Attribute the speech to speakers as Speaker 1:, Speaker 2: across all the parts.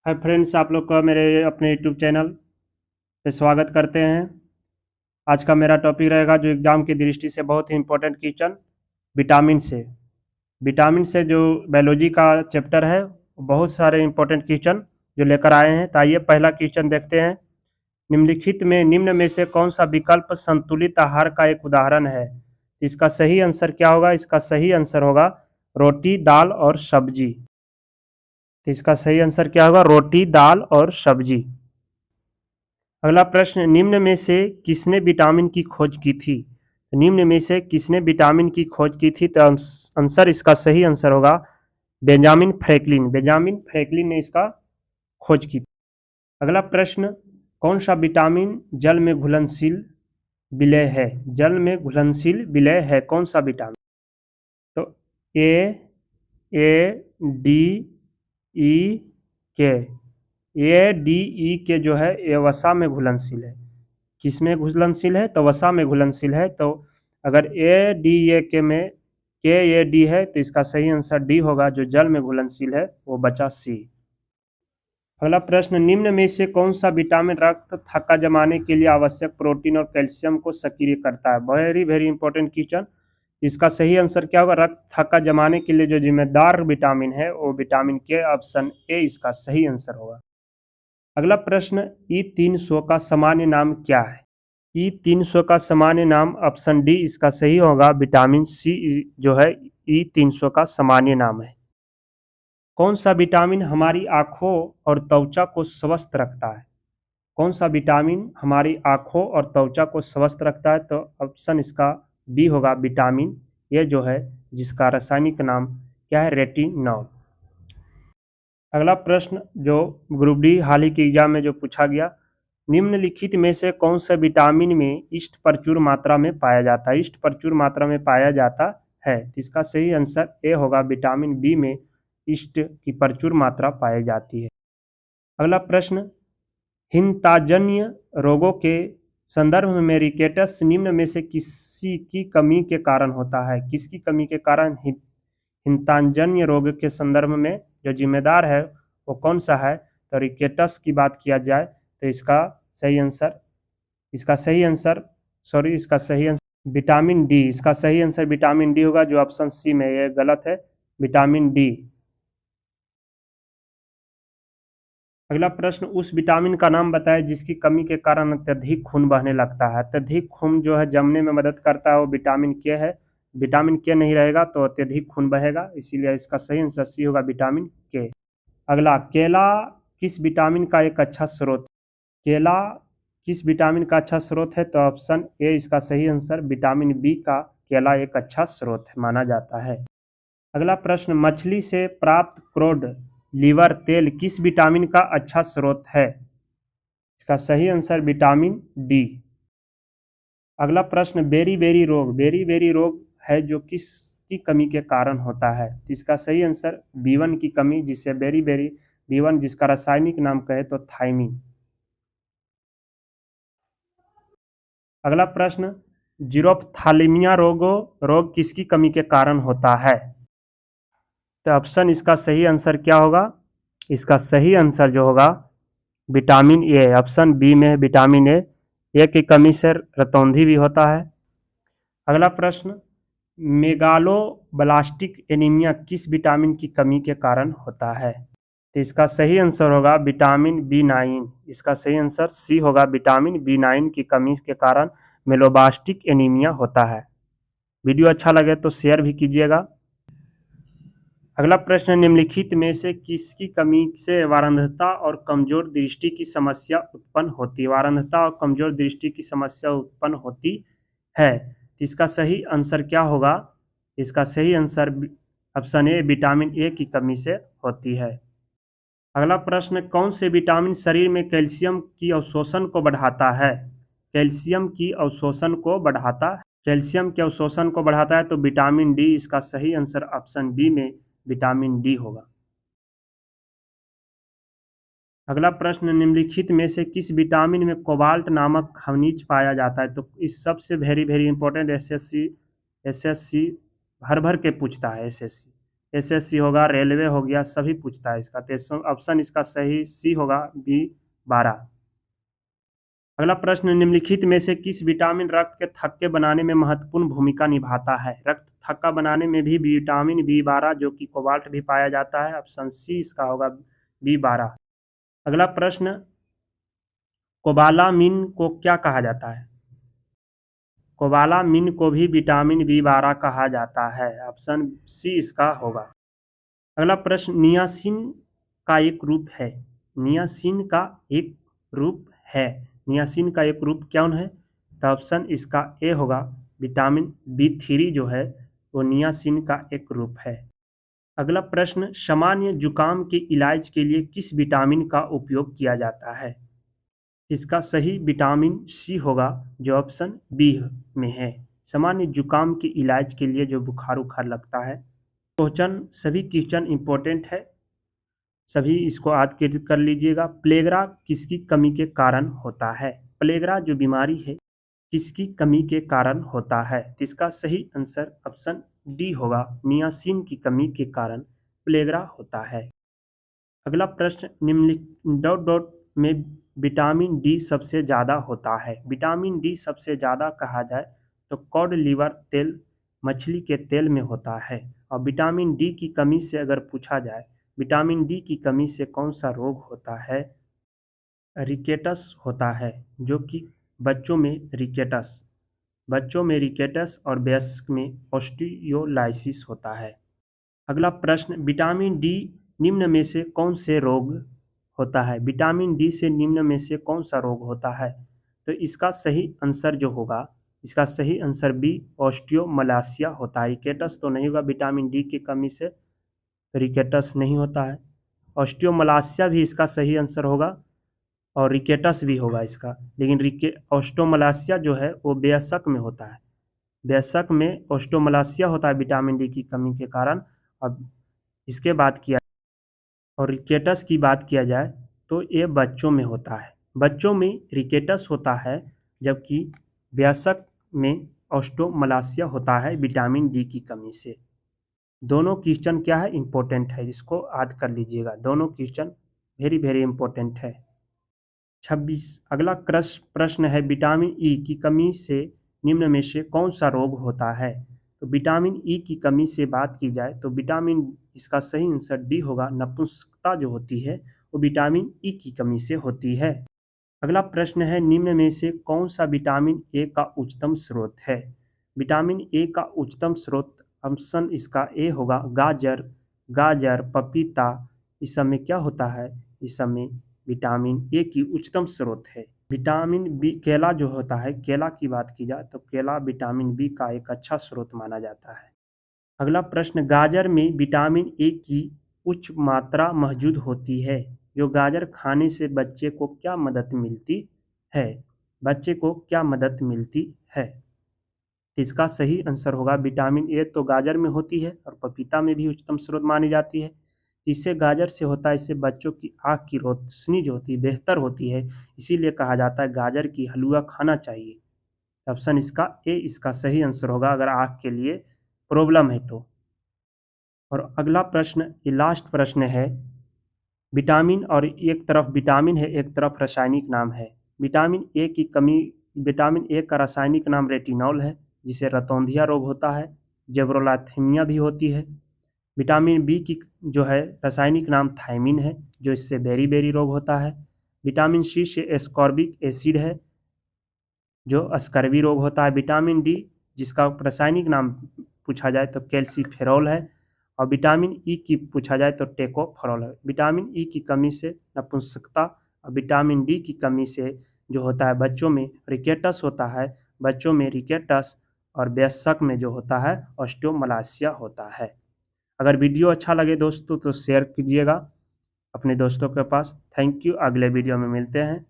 Speaker 1: Hi friends, आप लोग का मेरे अपने यूट्यूब चैनल पे स्वागत करते हैं। आज का मेरा टॉपिक रहेगा जो एग्ज़ाम की दृष्टि से बहुत ही इम्पोर्टेंट क्वेश्चन विटामिन से जो बायोलॉजी का चैप्टर है, बहुत सारे इम्पोर्टेंट क्वेश्चन जो लेकर आए हैं। तो आइए पहला क्वेश्चन देखते हैं। निम्नलिखित में निम्न में से कौन सा विकल्प संतुलित आहार का एक उदाहरण है? इसका सही आंसर क्या होगा? इसका सही आंसर होगा रोटी, दाल और सब्जी। तो इसका सही आंसर क्या होगा? रोटी, दाल और सब्जी। अगला प्रश्न, निम्न में से किसने विटामिन की खोज की थी? निम्न में से किसने विटामिन की खोज की थी? तो आंसर, इसका सही आंसर होगा बेंजामिन फ्रैंकलिन। बेंजामिन फ्रैंकलिन ने इसका खोज की थी। अगला प्रश्न, कौन सा विटामिन जल में घुलनशील विलय है? जल में घुलनशील विलय है कौन सा विटामिन? तो ए डी ई के। ए डी ई के जो है ये वसा में घुलनशील है। किस में घुलनशील है? तो वसा में घुलनशील है। तो अगर ए डी ए के में के ए डी है तो इसका सही आंसर डी होगा, जो जल में घुलनशील है वो बचा सी। अगला प्रश्न, निम्न में से कौन सा विटामिन रक्त थक्का जमाने के लिए आवश्यक प्रोटीन और कैल्शियम को सक्रिय करता है? Very very important question. इसका सही आंसर क्या होगा? रक्त थक्का जमाने के लिए जो जिम्मेदार विटामिन है वो विटामिन के, ऑप्शन ए इसका सही आंसर होगा। अगला प्रश्न, E300 का सामान्य नाम क्या है? E300 का सामान्य नाम, ऑप्शन डी इसका सही होगा, विटामिन सी जो है E300 का सामान्य नाम है। कौन सा विटामिन हमारी आँखों और त्वचा को स्वस्थ रखता है? कौन सा विटामिन हमारी आँखों और त्वचा को स्वस्थ रखता है? तो ऑप्शन इसका बी होगा, विटामिन ए जो है, जिसका रासायनिक नाम क्या है? रेटिनॉल। अगला प्रश्न जो ग्रुप डी हाल ही के एग्जाम में जो पूछा गया, निम्नलिखित में से कौन से विटामिन में इष्ट प्रचुर मात्रा में पाया जाता है? इष्ट प्रचुर मात्रा में पाया जाता है। इसका सही आंसर ए होगा, विटामिन बी में इष्ट की प्रचुर मात्रा पाई जाती है। अगला प्रश्न, हिंताजन्य रोगों के संदर्भ में रिकेटस निम्न में से किसी की कमी के कारण होता है? किसकी कमी के कारण हिंताजन्य रोग के संदर्भ में जो जिम्मेदार है वो कौन सा है? तो रिकेटस की बात किया जाए तो इसका सही आंसर विटामिन डी। इसका सही आंसर विटामिन डी होगा, जो ऑप्शन सी में ये गलत है, विटामिन डी। अगला प्रश्न, उस विटामिन का नाम बताएं जिसकी कमी के कारण अत्यधिक खून बहने लगता है। अत्यधिक खून जो है जमने में मदद करता है वो विटामिन के है। विटामिन के नहीं रहेगा तो अत्यधिक खून बहेगा, इसीलिए इसका सही आंसर सी होगा, विटामिन के। अगला, केला किस विटामिन का एक अच्छा स्रोत? केला किस विटामिन का अच्छा स्रोत है? तो ऑप्शन ए इसका सही आंसर, विटामिन बी का केला एक अच्छा स्रोत माना जाता है। अगला प्रश्न, मछली से प्राप्त क्रोड लीवर तेल किस विटामिन का अच्छा स्रोत है? इसका सही आंसर विटामिन डी। अगला प्रश्न, बेरी रोग है जो किसकी कमी के कारण होता है? इसका सही आंसर B1 की कमी, जिससे B1 जिसका रासायनिक नाम कहे तो थायमिन। अगला प्रश्न, जीरोप्थालिमिया रोग किसकी कमी के कारण होता है? तो ऑप्शन इसका सही आंसर क्या होगा? इसका सही आंसर जो होगा विटामिन ए, ऑप्शन बी में विटामिन ए की कमी से रतौंधी भी होता है। अगला प्रश्न, मेगालोब्लास्टिक एनीमिया किस विटामिन की कमी के कारण होता है? तो इसका सही आंसर होगा विटामिन B9। इसका सही आंसर सी होगा, विटामिन B9 की कमी के कारण मेलोब्लास्टिक एनीमिया होता है। वीडियो अच्छा लगे तो शेयर भी कीजिएगा। अगला प्रश्न, निम्नलिखित में से किसकी कमी से वारांधता और कमजोर दृष्टि की समस्या उत्पन्न होती है? वारांधता और कमजोर दृष्टि की समस्या उत्पन्न होती है। इसका सही आंसर क्या होगा? इसका सही answer option A, vitamin A की कमी से होती है। अगला प्रश्न, कौन से विटामिन शरीर में कैल्शियम की अवशोषण को बढ़ाता है? कैल्शियम के अवशोषण को बढ़ाता है तो विटामिन डी। इसका सही आंसर ऑप्शन बी में विटामिन डी होगा। अगला प्रश्न, निम्नलिखित में से किस विटामिन में कोबाल्ट नामक खनिज पाया जाता है? तो इस सबसे वेरी वेरी इंपॉर्टेंट, एसएससी भर भर के पूछता है। एसएससी होगा, रेलवे हो गया, सभी पूछता है इसका। तो ऑप्शन इसका सही सी होगा, B12। अगला प्रश्न, निम्नलिखित में से किस विटामिन रक्त के थक्के बनाने में महत्वपूर्ण भूमिका निभाता है? रक्त थक्का बनाने में भी विटामिन B12 जो कि कोबाल्ट भी पाया जाता है। ऑप्शन सी इसका होगा, B12। अगला प्रश्न, कोबालामिन को क्या कहा जाता है? कोबालामिन को भी विटामिन B12 कहा जाता है। ऑप्शन सी इसका होगा। अगला प्रश्न, नियासिन का एक रूप है। नियासिन का एक रूप है। नियासिन का एक रूप कौन है? तो ऑप्शन इसका ए होगा, विटामिन B3 जो है वो नियासिन का एक रूप है। अगला प्रश्न, सामान्य जुकाम के इलाज के लिए किस विटामिन का उपयोग किया जाता है? इसका सही विटामिन सी होगा, जो ऑप्शन बी में है। सामान्य जुकाम के इलाज के लिए जो बुखार उखार लगता है। क्वेश्चन, सभी क्वेश्चन इंपॉर्टेंट है, सभी इसको याद कर लीजिएगा। प्लेगरा किसकी कमी के कारण होता है? प्लेगरा जो बीमारी है किसकी कमी के कारण होता है? इसका सही आंसर ऑप्शन डी होगा, नियासिन की कमी के कारण प्लेगरा होता है। अगला प्रश्न, निम्नलिखित में विटामिन डी सबसे ज़्यादा होता है। विटामिन डी सबसे ज़्यादा कहा जाए तो कॉड लिवर तेल, मछली के तेल में होता है। और विटामिन डी की कमी से अगर पूछा जाए, विटामिन डी की कमी से कौन सा रोग होता है? रिकेटस होता है, जो कि बच्चों में रिकेटस और वयस्क में ऑस्टियोलाइसिस होता है। अगला प्रश्न, विटामिन डी निम्न में से कौन से रोग होता है? विटामिन डी से निम्न में से कौन सा रोग होता है? तो इसका सही आंसर जो होगा, इसका सही आंसर बी, ऑस्टियोमलासिया होता है। रिकेटस तो नहीं होगा, विटामिन डी की कमी से रिकेटस नहीं होता है। ऑस्टियोमलासिया भी इसका सही आंसर होगा और रिकेटस भी होगा इसका, लेकिन ऑस्टियोमलासिया जो है वो वयस्क में होता है। वयस्क में ऑस्टियोमलासिया होता है विटामिन डी की कमी के कारण। अब इसके बात किया और रिकेटस की बात किया जाए तो ये बच्चों में होता है। बच्चों में रिकेटस होता है, जबकि वयस्क में ऑस्टियोमलासिया होता है विटामिन डी की कमी से। दोनों क्वेश्चन क्या है, इंपॉर्टेंट है, इसको याद कर लीजिएगा। दोनों क्वेश्चन वेरी वेरी इंपॉर्टेंट है। 26 अगला प्रश्न है, विटामिन ई की कमी से निम्न में से कौन सा रोग होता है? तो विटामिन ई की कमी से बात की जाए तो विटामिन, इसका सही आंसर डी होगा, नपुंसकता जो होती है वो विटामिन ई की कमी से होती है। अगला प्रश्न है, निम्न में से कौन सा विटामिन ए का उच्चतम स्रोत है? विटामिन ए का उच्चतम स्रोत, ऑप्शन इसका ए होगा, गाजर, पपीता, इस सब में क्या होता है? इस सब में विटामिन ए की उच्चतम स्रोत है। विटामिन बी, केला जो होता है, केला की बात की जाए तो केला विटामिन बी का एक अच्छा स्रोत माना जाता है। अगला प्रश्न, गाजर में विटामिन ए की उच्च मात्रा मौजूद होती है, जो गाजर खाने से बच्चे को क्या मदद मिलती है? बच्चे को क्या मदद मिलती है? इसका सही आंसर होगा, विटामिन ए तो गाजर में होती है और पपीता में भी उच्चतम स्रोत मानी जाती है। इससे गाजर से होता है, इससे बच्चों की आँख की रोशनी जो होती है बेहतर होती है, इसीलिए कहा जाता है गाजर की हलवा खाना चाहिए। ऑप्शन इसका ए इसका सही आंसर होगा, अगर आँख के लिए प्रॉब्लम है तो। और अगला प्रश्न, ये लास्ट प्रश्न है, विटामिन, और एक तरफ विटामिन है एक तरफ रासायनिक नाम है। विटामिन ए की कमी, विटामिन ए का रासायनिक नाम रेटिनॉल है, जिसे रतौंधिया रोग होता है, जेब्रोलाथीमिया भी होती है। विटामिन बी की जो है रासायनिक नाम थायमिन है, जो इससे बेरी रोग होता है। विटामिन सी से एस्कॉर्बिक एसिड है, जो स्कर्वी रोग होता है। विटामिन डी जिसका रासायनिक नाम पूछा जाए तो कैल्सीफेरॉल है, और विटामिन ई की पूछा जाए तो टेकोफेरॉल है। विटामिन ई की कमी से नपुंसकता, और विटामिन डी की कमी से जो होता है बच्चों में रिकेटस होता है, बच्चों में रिकेटस, और वयस्क में जो होता है ऑस्टियोमलासिया होता है। अगर वीडियो अच्छा लगे दोस्तों तो शेयर कीजिएगा अपने दोस्तों के पास। थैंक यू, अगले वीडियो में मिलते हैं,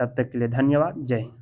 Speaker 1: तब तक के लिए धन्यवाद, जय हिंद।